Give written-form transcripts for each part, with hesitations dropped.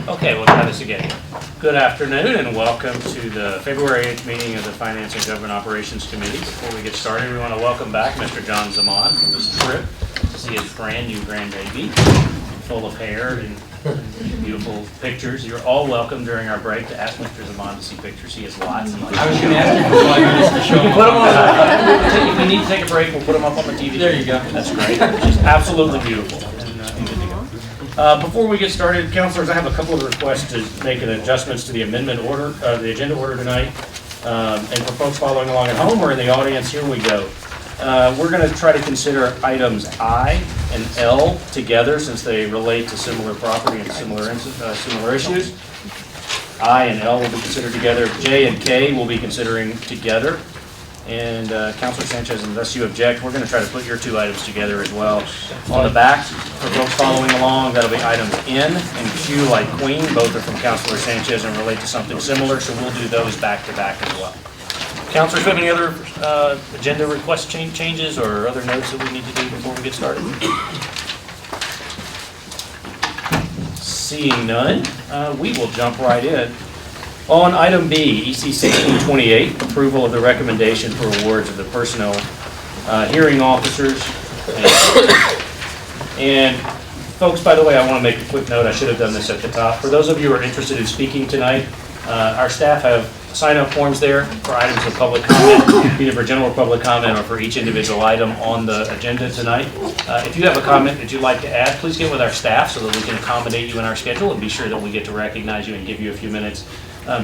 Okay, we'll try this again. Good afternoon and welcome to the February 8th meeting of the Finance and Government Operations Committee. Before we get started, we want to welcome back Mr. John Zaman from his trip to see his brand new grandbaby, full of hair and beautiful pictures. You're all welcome during our break to ask Mr. Zaman to see pictures. He has lots and lots. I was going to ask you for 5 minutes to show him. Put them on. If we need to take a break, we'll put them up on the TV. There you go. That's great. Just absolutely beautiful. And good to go. Before we get started, councilors, I have a couple of requests to make adjustments to the amendment order, the agenda order tonight. And for folks following along at home or in the audience, here we go. We're going to try to consider items I and L together since they relate to similar property and similar issues. I and L will be considered together. J and K will be considering together. And Councilor Sanchez, unless you object, we're going to try to put your two items together as well. On the back, for folks following along, that'll be items N and Q like Queen. Both are from Councilor Sanchez and relate to something similar, so we'll do those back to back as well. Councilors, do you have any other agenda request changes or other notes that we need to do before we get started? Seeing none, we will jump right in. On item B, EC 1628, approval of the recommendation for awards of the personnel hearing officers. And folks, by the way, I want to make a quick note. I should have done this at the top. For those of you who are interested in speaking tonight, our staff have sign-up forms there for items of public comment, either for general public comment or for each individual item on the agenda tonight. If you have a comment that you'd like to add, please get with our staff so that we can accommodate you in our schedule and be sure that we get to recognize you and give you a few minutes.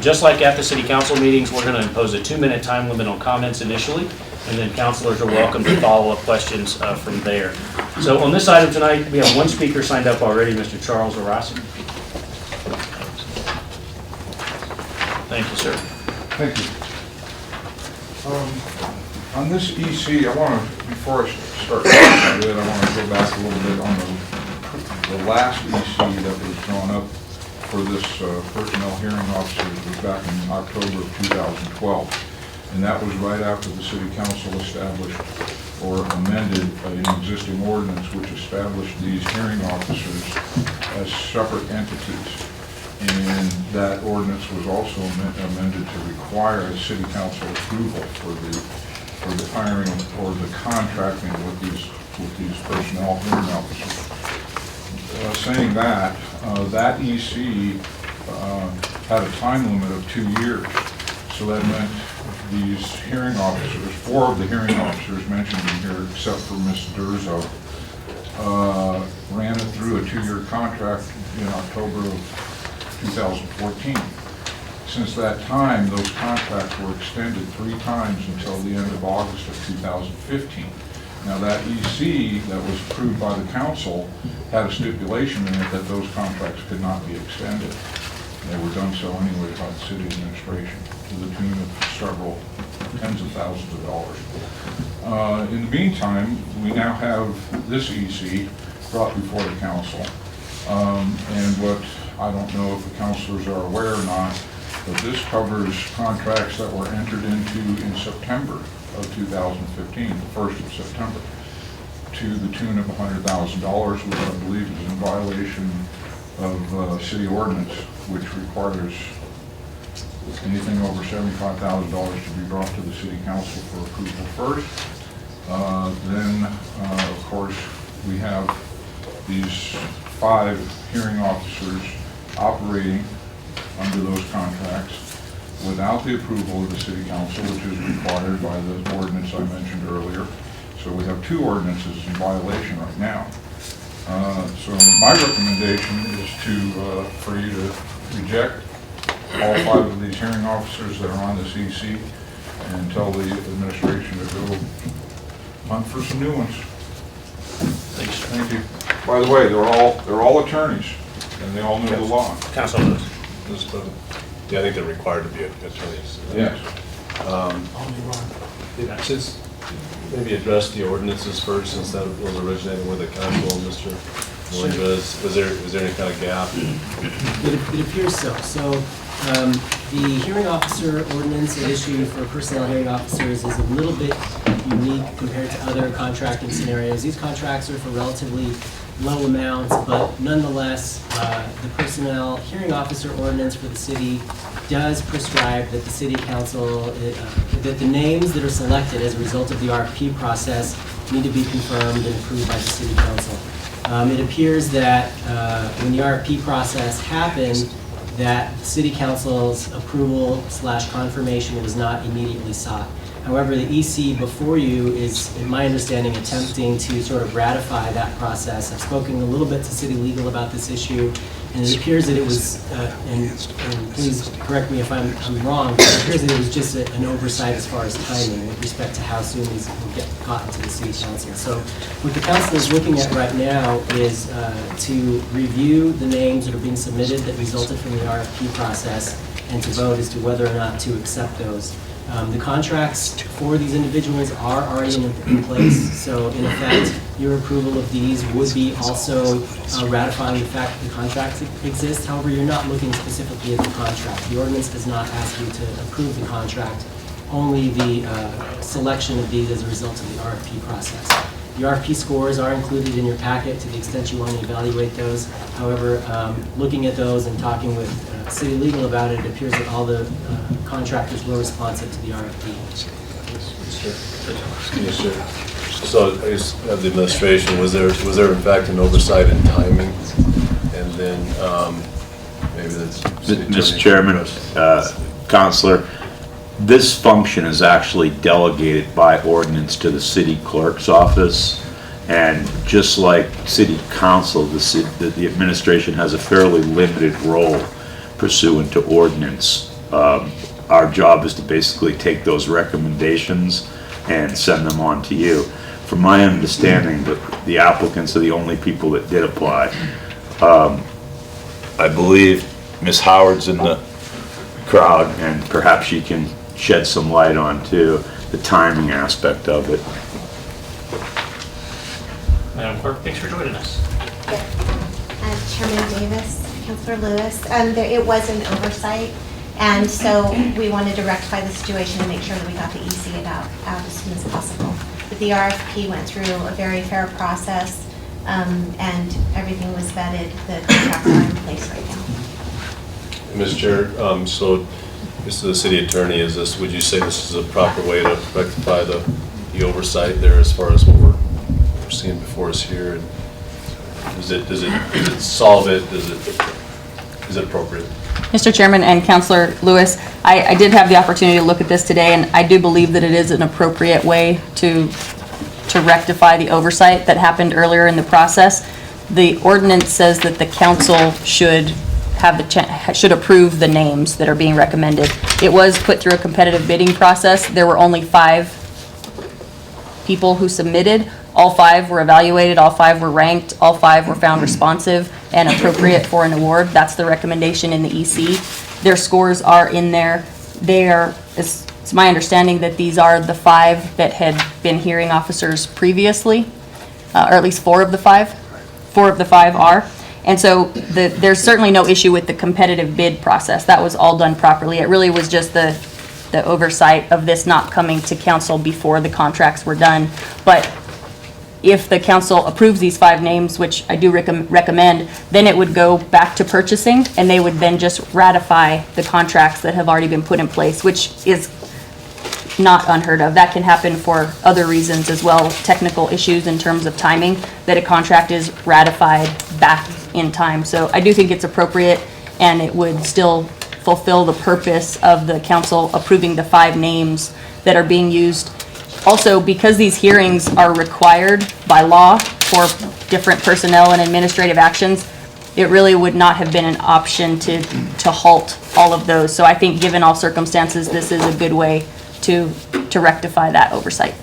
Just like at the city council meetings, we're going to impose a 2-minute time limit on comments initially, and then councilors are welcome to follow up questions from there. So on this item tonight, we have one speaker signed up already, Mr. Charles Arasi. Thank you, sir. Thank you. On this EC, I want to, before I start talking about it, I want to go back a little bit on the last EC that was drawn up for this personnel hearing officer was back in October of 2012. And that was right after the city council established or amended an existing ordinance which established these hearing officers as separate entities. And that ordinance was also amended to require a city council approval for the hiring or the contracting with these personnel hearing officers. Saying that, that EC had a time limit of 2 years. So that meant these hearing officers, 4 of the hearing officers mentioned in here, except for Ms. Durzo, ran it through a 2-year contract in October of 2014. Since that time, those contracts were extended 3 times until the end of August of 2015. Now that EC that was approved by the council had a stipulation in it that those contracts could not be extended. They were done so anyway by the city administration to the tune of several tens of thousands of dollars. In the meantime, we now have this EC brought before the council. And what, I don't know if the councilors are aware or not, but this covers contracts that were entered into in September of 2015, the 1st of September, to the tune of $100,000, which I believe is in violation of City Ordinance, which requires anything over $75,000 to be brought to the City Council for approval first. Then, of course, we have these 5 hearing officers operating under those contracts without the approval of the City Council, which is required by the ordinance I mentioned earlier. So we have 2 ordinances in violation right now. So my recommendation is for you to reject all 5 of these hearing officers that are on this EC and tell the administration to go hunt for some new ones. Thanks. Thank you. By the way, they're all attorneys and they all know the law. Councilor Lewis. Yeah, I think they're required to be attorneys. Yes. Just maybe address the ordinances first, since that was originated with the council, Mr. Melendrez. Was there any kind of gap? It appears so. So the hearing officer ordinance issued for personnel hearing officers is a little bit unique compared to other contracting scenarios. These contracts are for relatively low amounts, but nonetheless, the personnel hearing officer ordinance for the city does prescribe that the city council, that the names that are selected as a result of the RFP process need to be confirmed and approved by the city council. It appears that when the RFP process happened, that the city council's approval / confirmation was not immediately sought. However, the EC before you is, in my understanding, attempting to sort of ratify that process. I've spoken a little bit to city legal about this issue, and it appears that it was, and please correct me if I'm wrong, but it appears that it was just an oversight as far as timing with respect to how soon these will get gotten to the city council. So what the council is looking at right now is to review the names that are being submitted that resulted from the RFP process and to vote as to whether or not to accept those. The contracts for these individuals are already in place, so in effect, your approval of these would be also ratifying the fact that the contracts exist. However, you're not looking specifically at the contract. The ordinance does not ask you to approve the contract, only the selection of these as a result of the RFP process. The RFP scores are included in your packet to the extent you want to evaluate those. However, looking at those and talking with city legal about it, it appears that all the contractors were responsive to the RFP. Yes, sir. So I just have the administration, was there in fact an oversight in timing? And then maybe that's... Mr. Chairman, Counselor, this function is actually delegated by ordinance to the city clerk's office. And just like city council, the administration has a fairly limited role pursuant to ordinance. Our job is to basically take those recommendations and send them on to you. From my understanding, the applicants are the only people that did apply. I believe Ms. Howard's in the crowd, and perhaps she can shed some light on too the timing aspect of it. Madam Clerk, thanks for joining us. Chairman Davis, Councilor Lewis, it was an oversight, and so we wanted to rectify the situation and make sure that we got the EC out as soon as possible. But the RFP went through a very fair process, and everything was vetted. The contracts are in place right now. Mr. Chair, so this is the city attorney, would you say this is a proper way to rectify the oversight there as far as what we're seeing before us here? And does it solve it? Is it appropriate? Mr. Chairman and Councilor Lewis, I did have the opportunity to look at this today, and I do believe that it is an appropriate way to rectify the oversight that happened earlier in the process. The ordinance says that the council should approve the names that are being recommended. It was put through a competitive bidding process. There were only 5 people who submitted. All 5 were evaluated, all 5 were ranked, all 5 were found responsive and appropriate for an award. That's the recommendation in the EC. Their scores are in there. It's my understanding that these are the 5 that had been hearing officers previously, or at least 4 of the 5. 4 of the 5 are. And so there's certainly no issue with the competitive bid process. That was all done properly. It really was just the oversight of this not coming to council before the contracts were done. But if the council approves these 5 names, which I do recommend, then it would go back to purchasing, and they would then just ratify the contracts that have already been put in place, which is not unheard of. That can happen for other reasons as well, technical issues in terms of timing, that a contract is ratified back in time. So I do think it's appropriate, and it would still fulfill the purpose of the council approving the 5 names that are being used. Also, because these hearings are required by law for different personnel and administrative actions, it really would not have been an option to halt all of those. So I think given all circumstances, this is a good way to rectify that oversight.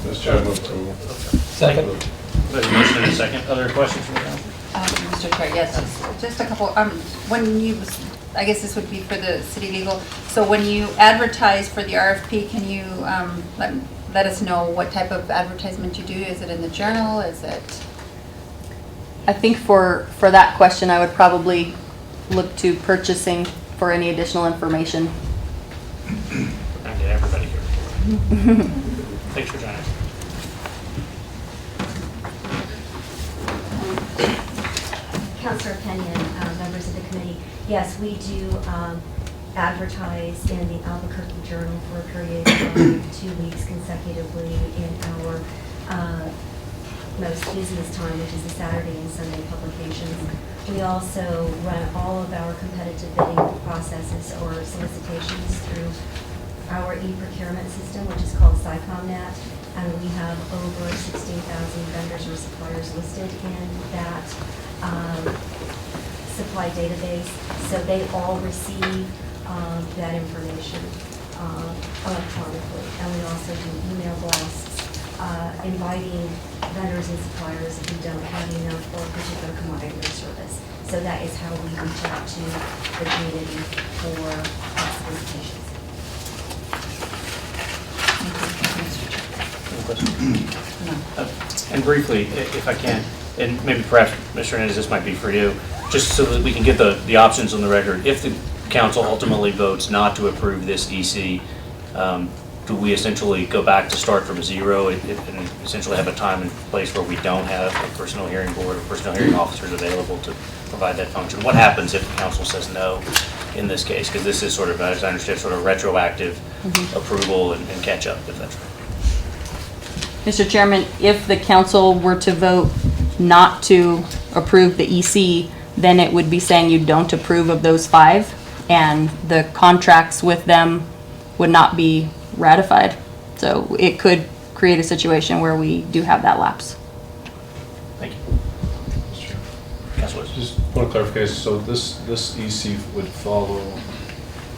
Mr. Chairman, approval. Second. There's a motion and a second. Other questions from the council? Mr. Chair, yes, just a couple. I guess this would be for the city legal. So when you advertise for the RFP, can you let us know what type of advertisement you do? Is it in the journal? Is it? I think for that question, I would probably look to purchasing for any additional information. Trying to get everybody here. Thanks for joining us. Councilor Kenyon, members of the committee, yes, we do advertise in the Albuquerque Journal for a period of 2 weeks consecutively in our most busiest time, which is the Saturday and Sunday publications. We also run all of our competitive bidding processes or solicitations through our e-procurement system, which is called SICOMnet, and we have over 16,000 vendors or suppliers listed in that supply database. So they all receive that information electronically. And we also do email blasts inviting vendors and suppliers if we don't have enough for a particular commodity or service. So that is how we reach out to the community for solicitations. Any questions? And briefly, if I can, and maybe perhaps, Mr. Hernandez, this might be for you, just so that we can get the options on the record. If the council ultimately votes not to approve this EC, do we essentially go back to start from zero and essentially have a time and place where we don't have a personnel hearing board or personnel hearing officers available to provide that function? What happens if the council says no in this case? Because this is sort of, as I understand, sort of retroactive approval and catch up, if that's right. Mr. Chairman, if the council were to vote not to approve the EC, then it would be saying you don't approve of those 5, and the contracts with them would not be ratified. So it could create a situation where we do have that lapse. Thank you. Councilor. Just one clarification, so this EC would follow,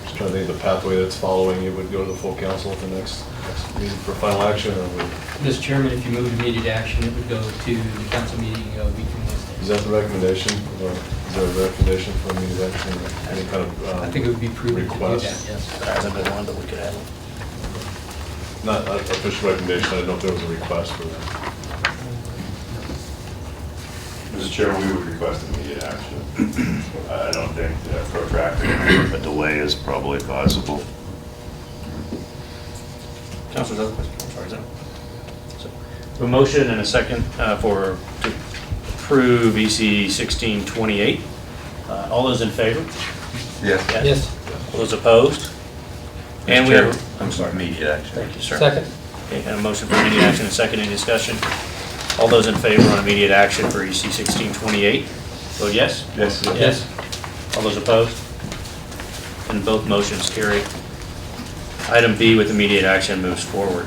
just trying to think of the pathway that's following, it would go to the full council at the next meeting for final action, or would? Mr. Chairman, if you move immediate action, it would go to the council meeting a week from Wednesday. Is that the recommendation, or is there a recommendation for immediate action, or any kind of I think it would be prudent to do that, request? yes. There hasn't been one, but we could have one. Not an official recommendation, I didn't know if there was a request for that. Mr. Chairman, we would request immediate action. I don't think protracted a delay is probably advisable. Councilors, other questions? I'm sorry, is that? So, a motion and a second to approve EC 1628. All those in favor? Yes. Yes. All those opposed? And we have, I'm sorry. Immediate action. Thank you, sir. Second. Okay, and a motion for immediate action and second, any discussion? All those in favor on immediate action for EC 1628, vote yes? Yes. Yes. All those opposed? And both motions carry. Item B with immediate action moves forward.